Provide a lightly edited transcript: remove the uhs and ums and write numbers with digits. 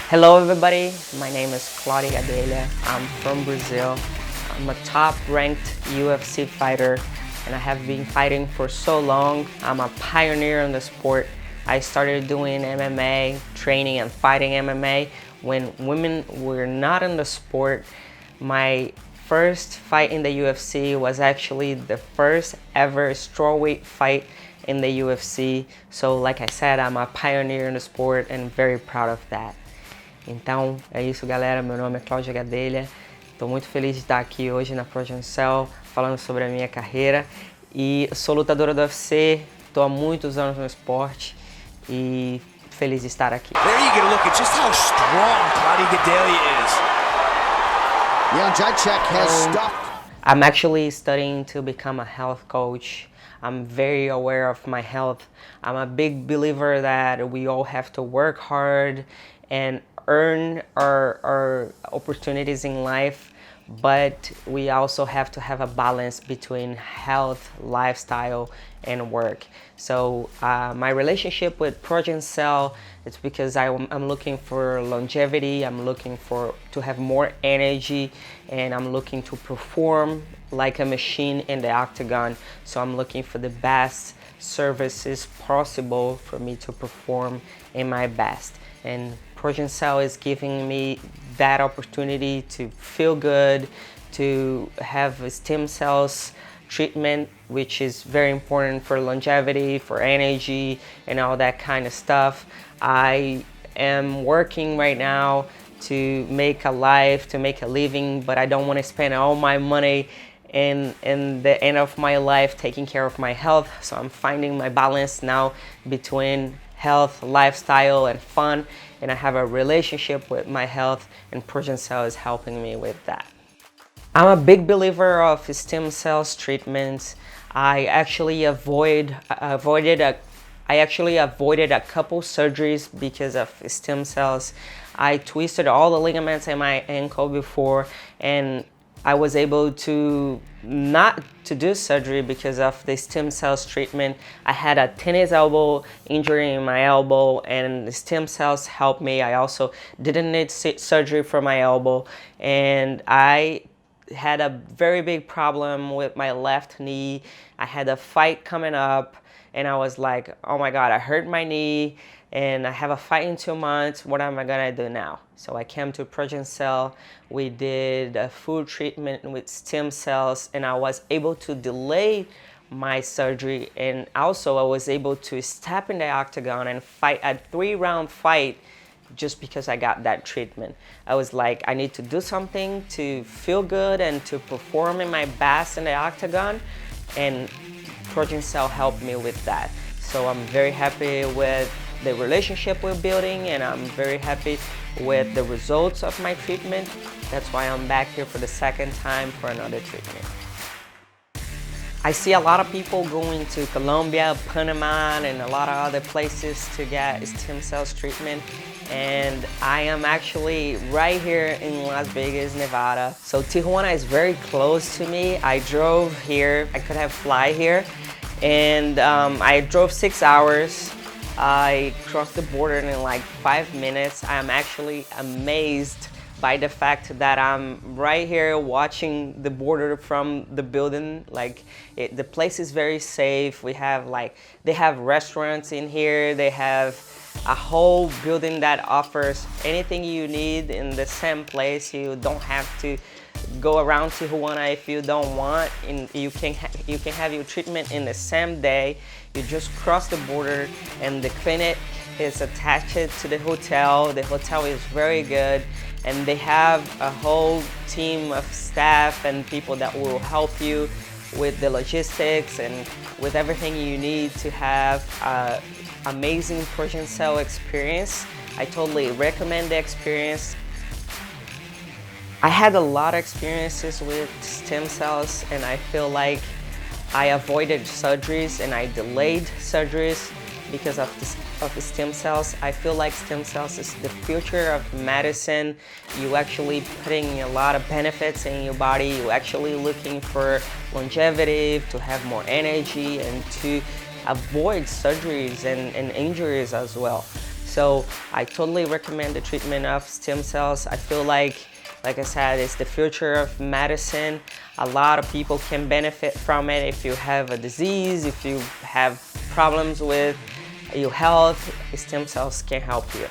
Hello everybody, my name is Cláudia Gadelha. I'm from Brazil. I'm a top-ranked UFC fighter and I have been fighting for so long. I'm a pioneer in the sport. I started doing MMA, training and fighting MMA when women were not in the sport. My first fight in the UFC was actually the first ever strawweight fight in the UFC. So like I said, I'm a pioneer in the sport and very proud of that. Então é isso, galera. Meu nome é Cláudia Gadelha. Estou muito feliz de estar aqui hoje na ProgenCell falando sobre a minha carreira. E sou lutadora do UFC, estou há muitos anos no esporte e feliz de estar aqui. There you get a look at just how strong Cláudia Gadelha is. Yeah, Jacek has stuffed. I'm actually studying to become a health coach. I'm very aware of my health. I'm a big believer that we all have to work hard and earn our opportunities in life, but we also have to have a balance between health, lifestyle, and work. So my relationship with ProgenCell, it's because I'm looking for longevity, I'm looking to have more energy, and I'm looking to perform like a machine in the octagon. So I'm looking for the best services possible for me to perform in my best. And ProgenCell is giving me that opportunity to feel good, to have stem cells treatment, which is very important for longevity, for energy, and all that kind of stuff. I am working right now to make a life, to make a living, but I don't want to spend all my money in the end of my life taking care of my health. So I'm finding my balance now between health, lifestyle, and fun, and I have a relationship with my health, and ProgenCell is helping me with that. I'm a big believer of stem cells treatments. I actually avoided a couple surgeries because of stem cells. I twisted all the ligaments in my ankle before, and I was able to not to do surgery because of the stem cells treatment. I had a tennis elbow injury in my elbow, and the stem cells helped me. I also didn't need surgery for my elbow, and I had a very big problem with my left knee. I had a fight coming up, and I was like, oh my God, I hurt my knee, and I have a fight in 2 months. What am I gonna do now? So I came to ProgenCell. We did a full treatment with stem cells, and I was able to delay my surgery, and also I was able to step in the octagon and fight a 3-round fight just because I got that treatment. I was like, I need to do something to feel good and to perform in my best in the octagon, and ProgenCell helped me with that. So I'm very happy with the relationship we're building, and I'm very happy with the results of my treatment. That's why I'm back here for the second time for another treatment. I see a lot of people going to Colombia, Panama, and a lot of other places to get stem cells treatment. And I am actually right here in Las Vegas, Nevada. So Tijuana is very close to me. I drove here, I could have fly here. And I drove 6 hours. I crossed the border in like 5 minutes. I am actually amazed by the fact that I'm right here watching the border from the building. Like the place is very safe. We have they have restaurants in here. They have a whole building that offers anything you need in the same place. You don't have to go around Tijuana if you don't want, and you can have your treatment in the same day. You just cross the border, and the clinic is attached to the hotel. The hotel is very good, and they have a whole team of staff and people that will help you with the logistics and with everything you need to have an amazing ProgenCell experience. I totally recommend the experience. I had a lot of experiences with stem cells, and I feel like I avoided surgeries and I delayed surgeries because of the stem cells. I feel like stem cells is the future of medicine. You actually putting a lot of benefits in your body. You're actually looking for longevity, to have more energy, and to avoid surgeries and injuries as well. So I totally recommend the treatment of stem cells. I feel like I said, it's the future of medicine. A lot of people can benefit from it. If you have a disease, if you have problems with your health, stem cells can help you.